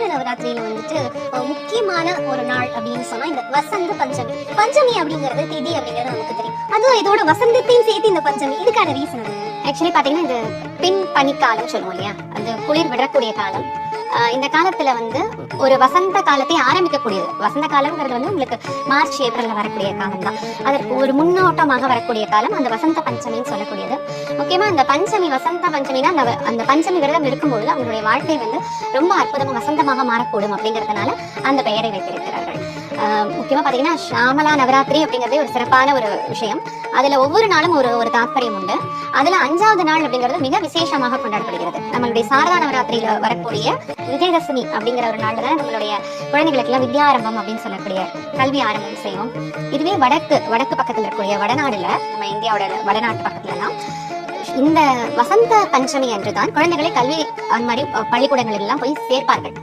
சாரதான நவராத்திரியில வந்துட்டு முக்கியமான ஒரு நாள் அப்படின்னு சொன்னா இந்த வசந்த பஞ்சமி. பஞ்சமி அப்படிங்கிறது திதி அப்படிங்கிறது நமக்கு தெரியும். அதுவும் இதோட வசந்தத்தையும் சேர்த்து இந்த பஞ்சமி, இதுக்கான ரீசன் ஆக்சுவலி பாத்தீங்கன்னா இந்த பின் பனிக்காலம் சொல்லுவோம் இல்லையா, அந்த குளிர் விடக்கூடிய காலம். இந்த காலத்துல வந்து ஒரு வசந்த காலத்தை ஆரம்பிக்கக்கூடியது. வசந்த காலம்ங்கிறது வந்து உங்களுக்கு மார்ச் ஏப்ரல்ல வரக்கூடிய காலம் தான். அதற்கு ஒரு முன்னோட்டமாக வரக்கூடிய காலம் அந்த வசந்த பஞ்சமின்னு சொல்லக்கூடியது. முக்கியமா இந்த பஞ்சமி, வசந்த பஞ்சமினா அந்த பஞ்சமி விரதம் இருக்கும்பொழுது அவங்களுடைய வாழ்க்கை வந்து ரொம்ப அற்புதமா வசந்தமாக மாறக்கூடும் அப்படிங்கிறதுனால அந்த பெயரை வைத்திருக்கிறார்கள். முக்கியமா பாத்தீங்கன்னா ஷாமலா நவராத்திரி அப்படிங்கிறதே ஒரு சிறப்பான ஒரு விஷயம். அதுல ஒவ்வொரு நாளும் ஒரு தாற்பயம் உண்டு. அதுல 5வது நாள் அப்படிங்கிறது மிக விசேஷமாக கொண்டாடப்படுகிறது. நம்மளுடைய சாரதா நவராத்திரியில வரக்கூடிய விஜயதசமி அப்படிங்கிற ஒரு நாள்ல தான் நம்மளுடைய குழந்தைகளுக்கு எல்லாம் வித்யா ஆரம்பம் அப்படின்னு சொல்லக்கூடிய கல்வி ஆரம்பம் செய்வோம். இதுவே வடக்கு பக்கத்துல இருக்கக்கூடிய வடநாடுல, நம்ம இந்தியாவோட வடநாட்டு பக்கத்துல எல்லாம் இந்த வசந்த பஞ்சமி அன்றுதான் குழந்தைகளை கல்வி அந்த மாதிரி பள்ளிக்கூடங்கள் எல்லாம் போய் சேர்ப்பார்கள்.